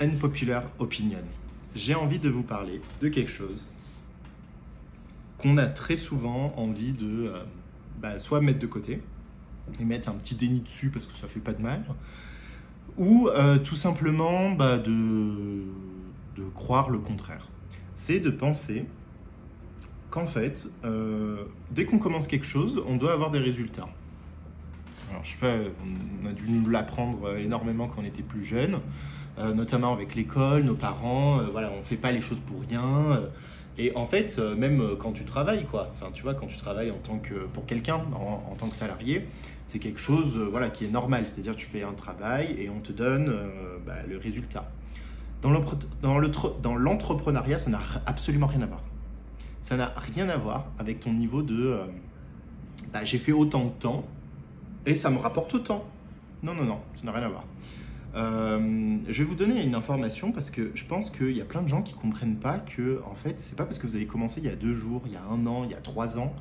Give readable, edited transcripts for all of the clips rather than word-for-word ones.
Unpopular opinion. J'ai envie de vous parler de quelque chose qu'on a très souvent envie de soit mettre de côté et mettre un petit déni dessus parce que ça fait pas de mal, ou tout simplement de croire le contraire. C'est de penser qu'en fait, dès qu'on commence quelque chose, on doit avoir des résultats. Alors, je sais pas, on a dû nous l'apprendre énormément quand on était plus jeune, notamment avec l'école, nos parents, voilà, on fait pas les choses pour rien. Et en fait, même quand tu travailles, quoi, enfin, tu vois, quand tu travailles pour quelqu'un, en tant que salarié, c'est quelque chose voilà, qui est normal. C'est-à-dire tu fais un travail et on te donne le résultat. Dans l'entrepreneuriat, ça n'a absolument rien à voir. Ça n'a rien à voir avec ton niveau de j'ai fait autant de temps et ça me rapporte autant. Non, ça n'a rien à voir. Je vais vous donner une information parce que je pense qu'il y a plein de gens qui ne comprennent pas que, en fait, c'est pas parce que vous avez commencé il y a 2 jours, il y a 1 an, il y a 3 ans,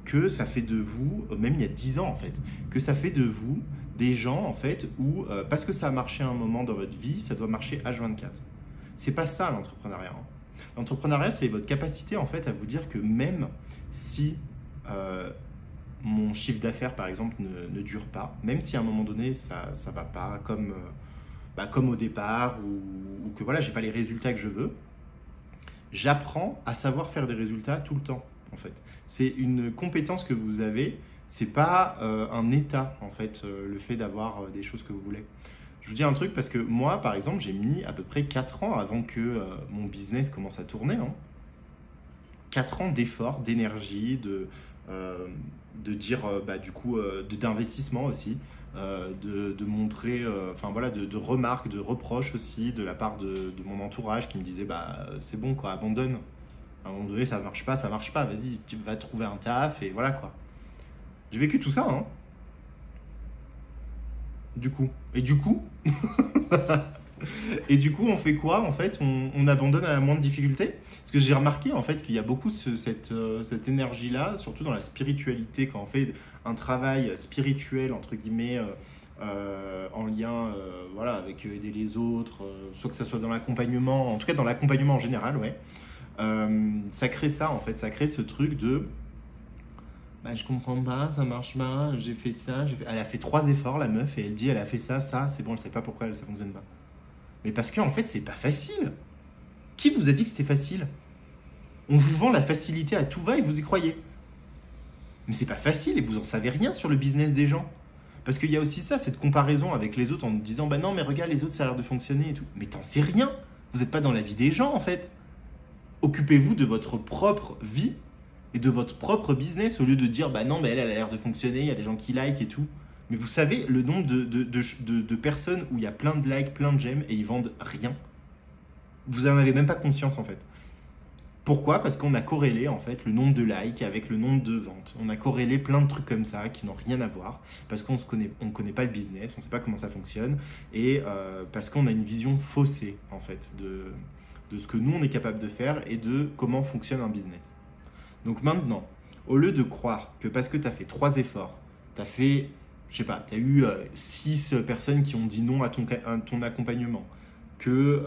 que ça fait de vous, même il y a 10 ans en fait, que ça fait de vous des gens en fait où, parce que ça a marché à un moment dans votre vie, ça doit marcher H24. C'est pas ça l'entrepreneuriat. L'entrepreneuriat, c'est votre capacité en fait à vous dire que même si mon chiffre d'affaires par exemple ne dure pas, même si à un moment donné ça va pas comme au départ ou que voilà, j'ai pas les résultats que je veux, j'apprends à savoir faire des résultats tout le temps en fait. C'est une compétence que vous avez, c'est pas un état en fait, le fait d'avoir des choses que vous voulez. Je vous dis un truc parce que moi par exemple j'ai mis à peu près 4 ans avant que mon business commence à tourner. 4 ans d'efforts, d'énergie, d'investissement aussi, de montrer, de remarques, de reproches aussi de la part de mon entourage qui me disait c'est bon quoi, abandonne. À un moment donné ça marche pas, vas-y, tu vas trouver un taf et voilà quoi. J'ai vécu tout ça, Du coup, et du coup, on fait quoi en fait? On abandonne à la moindre difficulté? Parce que j'ai remarqué en fait qu'il y a beaucoup cette énergie-là, surtout dans la spiritualité, quand on fait un travail spirituel, entre guillemets, en lien avec aider les autres, soit que ça soit dans l'accompagnement, en tout cas dans l'accompagnement en général, ouais. Ça crée ça en fait, ça crée ce truc de je comprends pas, ça marche pas, j'ai fait ça, Elle a fait 3 efforts la meuf et elle dit elle a fait ça, c'est bon, elle sait pas pourquoi ça fonctionne pas. Mais parce qu'en fait, c'est pas facile. Qui vous a dit que c'était facile? On vous vend la facilité à tout va et vous y croyez. Mais c'est pas facile et vous en savez rien sur le business des gens. Parce qu'il y a aussi ça, cette comparaison avec les autres en nous disant non mais regarde les autres ça a l'air de fonctionner et tout. Mais t'en sais rien. Vous n'êtes pas dans la vie des gens en fait. Occupez-vous de votre propre vie et de votre propre business au lieu de dire non mais elle a l'air de fonctionner, il y a des gens qui like et tout. Mais vous savez le nombre de personnes où il y a plein de likes, plein de j'aime et ils vendent rien. Vous n'en avez même pas conscience en fait. Pourquoi? Parce qu'on a corrélé en fait le nombre de likes avec le nombre de ventes. On a corrélé plein de trucs comme ça qui n'ont rien à voir parce qu'on ne connaît pas le business, on ne sait pas comment ça fonctionne et parce qu'on a une vision faussée en fait de ce que nous on est capable de faire et de comment fonctionne un business. Donc maintenant, au lieu de croire que parce que tu as fait 3 efforts, tu as fait, je sais pas, tu as eu 6 personnes qui ont dit non à ton accompagnement, que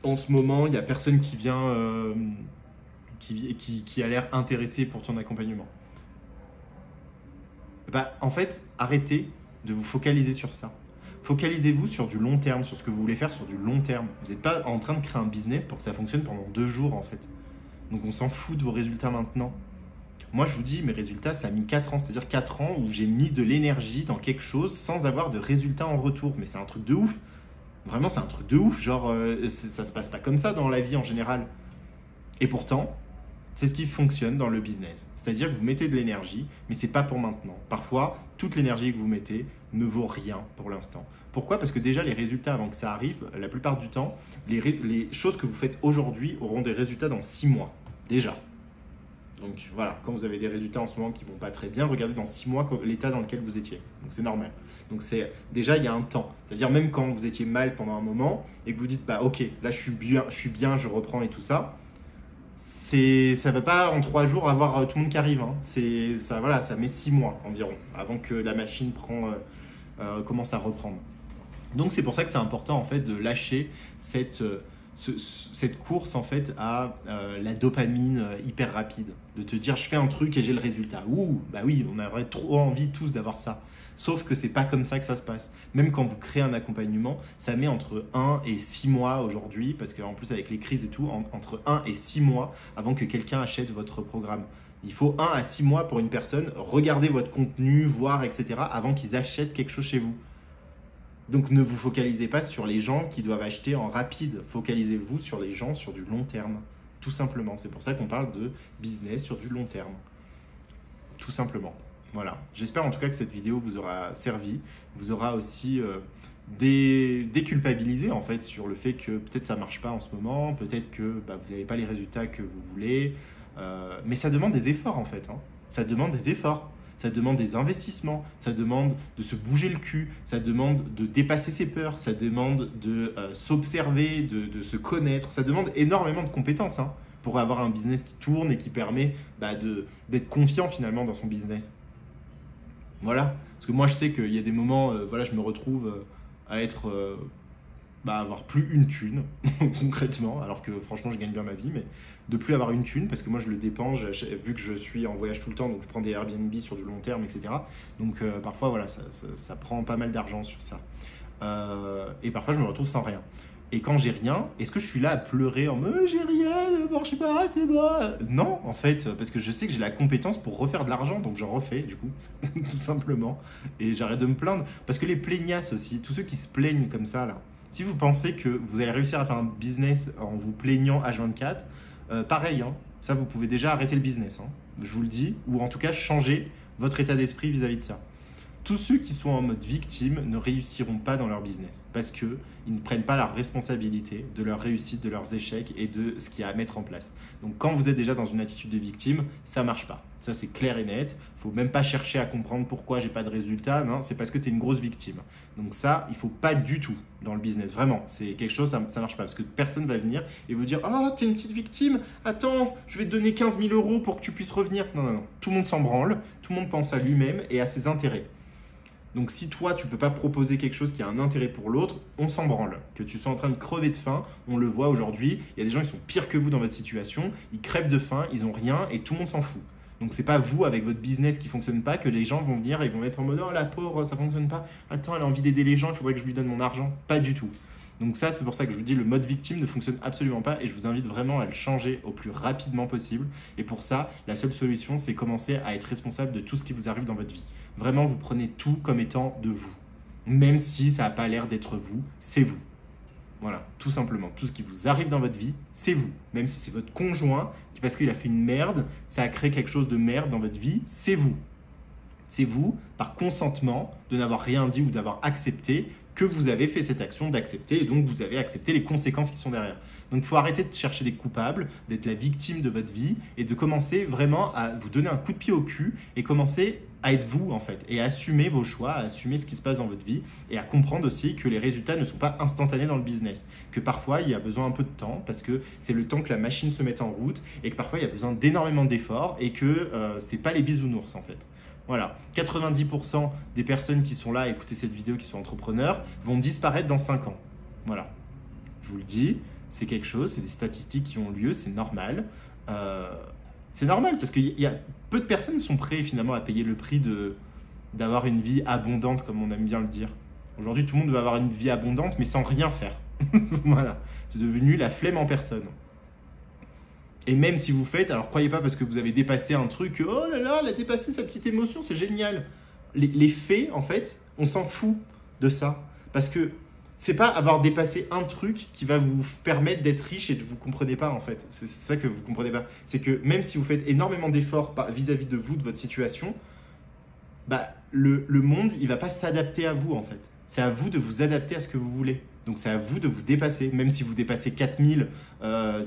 en ce moment, il n'y a personne qui vient, qui a l'air intéressé pour ton accompagnement. En fait, arrêtez de vous focaliser sur ça. Focalisez-vous sur du long terme, sur ce que vous voulez faire sur du long terme. Vous n'êtes pas en train de créer un business pour que ça fonctionne pendant 2 jours en fait. Donc on s'en fout de vos résultats maintenant. Moi je vous dis, mes résultats ça a mis 4 ans, c'est-à-dire 4 ans où j'ai mis de l'énergie dans quelque chose sans avoir de résultats en retour. Mais c'est un truc de ouf. Vraiment c'est un truc de ouf, genre ça se passe pas comme ça dans la vie en général. Et pourtant, c'est ce qui fonctionne dans le business. C'est-à-dire que vous mettez de l'énergie, mais c'est pas pour maintenant. Parfois, toute l'énergie que vous mettez ne vaut rien pour l'instant. Pourquoi? Parce que déjà, les résultats, avant que ça arrive, la plupart du temps, les choses que vous faites aujourd'hui auront des résultats dans 6 mois. Déjà. Donc voilà, quand vous avez des résultats en ce moment qui ne vont pas très bien, regardez dans 6 mois l'état dans lequel vous étiez. Donc c'est normal. Donc déjà, il y a un temps. C'est-à-dire même quand vous étiez mal pendant un moment et que vous dites ok, là je suis bien, je reprends et tout ça. Ça ne va pas en 3 jours avoir tout le monde qui arrive. Ça met 6 mois environ avant que la machine commence à reprendre. Donc c'est pour ça que c'est important en fait de lâcher cette course en fait à la dopamine hyper rapide, de te dire je fais un truc et j'ai le résultat. Ouh, bah oui, on aurait trop envie tous d'avoir ça. Sauf que c'est pas comme ça que ça se passe. Même quand vous créez un accompagnement, ça met entre 1 et 6 mois aujourd'hui, parce qu'en plus avec les crises et tout, entre 1 et 6 mois avant que quelqu'un achète votre programme. Il faut 1 à 6 mois pour une personne regarder votre contenu, voir, etc. avant qu'ils achètent quelque chose chez vous. Donc ne vous focalisez pas sur les gens qui doivent acheter en rapide. Focalisez-vous sur les gens sur du long terme. Tout simplement. C'est pour ça qu'on parle de business sur du long terme. Tout simplement. Voilà. J'espère en tout cas que cette vidéo vous aura servi. Vous aura aussi déculpabilisé en fait sur le fait que peut-être ça ne marche pas en ce moment. Peut-être que vous n'avez pas les résultats que vous voulez. Mais ça demande des efforts en fait. Ça demande des efforts. Ça demande des investissements, ça demande de se bouger le cul, ça demande de dépasser ses peurs, ça demande de s'observer, de se connaître, ça demande énormément de compétences pour avoir un business qui tourne et qui permet d'être confiant finalement dans son business. Voilà, parce que moi je sais qu'il y a des moments, je me retrouve à être... avoir plus une thune concrètement, alors que franchement je gagne bien ma vie, mais de plus avoir une thune parce que moi je le dépense vu que je suis en voyage tout le temps, donc je prends des Airbnb sur du long terme, etc. Donc parfois voilà, ça prend pas mal d'argent sur ça, et parfois je me retrouve sans rien. Et quand j'ai rien, est-ce que je suis là à pleurer en mode j'ai rien, ne marche pas, c'est bon? Non, en fait, parce que je sais que j'ai la compétence pour refaire de l'argent, donc j'en refais du coup, tout simplement, et j'arrête de me plaindre, parce que les plaignasses aussi, tous ceux qui se plaignent comme ça là, si vous pensez que vous allez réussir à faire un business en vous plaignant H24, pareil, ça vous pouvez déjà arrêter le business, je vous le dis, ou en tout cas changer votre état d'esprit vis-à-vis de ça. Tous ceux qui sont en mode victime ne réussiront pas dans leur business parce qu'ils ne prennent pas la responsabilité de leur réussite, de leurs échecs et de ce qu'il y a à mettre en place. Donc quand vous êtes déjà dans une attitude de victime, ça ne marche pas. Ça c'est clair et net. Il ne faut même pas chercher à comprendre pourquoi j'ai pas de résultat. Non, c'est parce que tu es une grosse victime. Donc ça, il ne faut pas du tout dans le business. Vraiment, c'est quelque chose, ça ne marche pas parce que personne ne va venir et vous dire « Oh, tu es une petite victime, attends, je vais te donner 15 000 € pour que tu puisses revenir. » Non, non, non. Tout le monde s'en branle, tout le monde pense à lui-même et à ses intérêts. Donc si toi, tu ne peux pas proposer quelque chose qui a un intérêt pour l'autre, on s'en branle. Que tu sois en train de crever de faim, on le voit aujourd'hui, il y a des gens qui sont pires que vous dans votre situation, ils crèvent de faim, ils n'ont rien et tout le monde s'en fout. Donc c'est pas vous, avec votre business qui ne fonctionne pas, que les gens vont venir et ils vont être en mode « Oh la pauvre, ça ne fonctionne pas, attends, elle a envie d'aider les gens, il faudrait que je lui donne mon argent. » Pas du tout. Donc ça, c'est pour ça que je vous dis, le mode victime ne fonctionne absolument pas et je vous invite vraiment à le changer au plus rapidement possible. Et pour ça, la seule solution, c'est commencer à être responsable de tout ce qui vous arrive dans votre vie. Vraiment, vous prenez tout comme étant de vous. Même si ça n'a pas l'air d'être vous, c'est vous. Voilà, tout simplement. Tout ce qui vous arrive dans votre vie, c'est vous. Même si c'est votre conjoint, qui parce qu'il a fait une merde, ça a créé quelque chose de merde dans votre vie, c'est vous. C'est vous, par consentement, de n'avoir rien dit ou d'avoir accepté que vous avez fait cette action d'accepter et donc vous avez accepté les conséquences qui sont derrière. Donc il faut arrêter de chercher des coupables, d'être la victime de votre vie et de commencer vraiment à vous donner un coup de pied au cul et commencer à être vous en fait et à assumer vos choix, à assumer ce qui se passe dans votre vie et à comprendre aussi que les résultats ne sont pas instantanés dans le business, que parfois il y a besoin un peu de temps parce que c'est le temps que la machine se mette en route et que parfois il y a besoin d'énormément d'efforts et que c'est pas les bisounours en fait. Voilà, 90% des personnes qui sont là à écouter cette vidéo, qui sont entrepreneurs, vont disparaître dans 5 ans. Voilà, je vous le dis, c'est quelque chose, c'est des statistiques qui ont lieu, c'est normal. C'est normal parce qu'il y a peu de personnes qui sont prêtes finalement à payer le prix d'avoir une vie abondante, comme on aime bien le dire. Aujourd'hui, tout le monde veut avoir une vie abondante, mais sans rien faire. Voilà, c'est devenu la flemme en personne. Et même si vous faites, alors croyez pas parce que vous avez dépassé un truc, oh là là, elle a dépassé sa petite émotion, c'est génial. Les faits, en fait, on s'en fout de ça. Parce que c'est pas avoir dépassé un truc qui va vous permettre d'être riche et de vous comprenez pas, en fait. C'est ça que vous comprenez pas. C'est que même si vous faites énormément d'efforts vis-à-vis de vous, de votre situation, le monde, il va pas s'adapter à vous, en fait. C'est à vous de vous adapter à ce que vous voulez. Donc c'est à vous de vous dépasser, même si vous dépassez 4000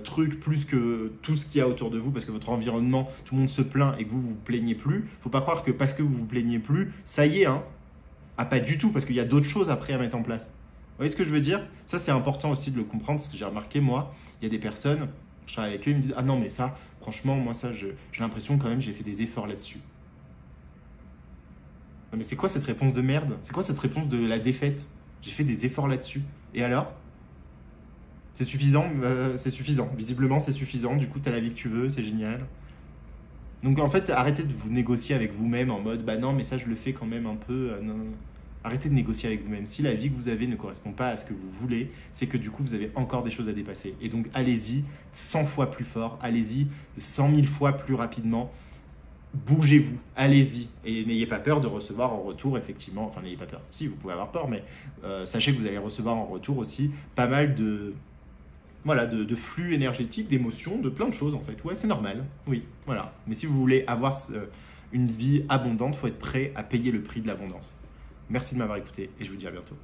trucs plus que tout ce qu'il y a autour de vous, parce que votre environnement, tout le monde se plaint et que vous vous plaignez plus. Faut pas croire que parce que vous vous plaignez plus, ça y est, Ah, pas du tout, parce qu'il y a d'autres choses après à mettre en place. Vous voyez ce que je veux dire? Ça, c'est important aussi de le comprendre, parce que j'ai remarqué, moi, il y a des personnes, je travaille avec eux, ils me disent « Ah non, mais ça, franchement, moi, ça, j'ai l'impression quand même, j'ai fait des efforts là-dessus. » Non, mais c'est quoi cette réponse de merde? C'est quoi cette réponse de la défaite? J'ai fait des efforts là-dessus. Et alors? C'est suffisant? C'est suffisant. Visiblement, c'est suffisant. Du coup, tu as la vie que tu veux, c'est génial. Donc en fait, arrêtez de vous négocier avec vous-même en mode bah non, mais ça je le fais quand même un peu. Non. Arrêtez de négocier avec vous-même. Si la vie que vous avez ne correspond pas à ce que vous voulez, c'est que du coup vous avez encore des choses à dépasser. Et donc allez-y 100 fois plus fort, allez-y 100 000 fois plus rapidement. Bougez-vous, allez-y. Et n'ayez pas peur de recevoir en retour, effectivement. Enfin, n'ayez pas peur. Si, vous pouvez avoir peur, mais sachez que vous allez recevoir en retour aussi pas mal de voilà, de flux énergétiques, d'émotions, de plein de choses en fait. Ouais, c'est normal, oui, voilà. Mais si vous voulez avoir une vie abondante, il faut être prêt à payer le prix de l'abondance. Merci de m'avoir écouté et je vous dis à bientôt.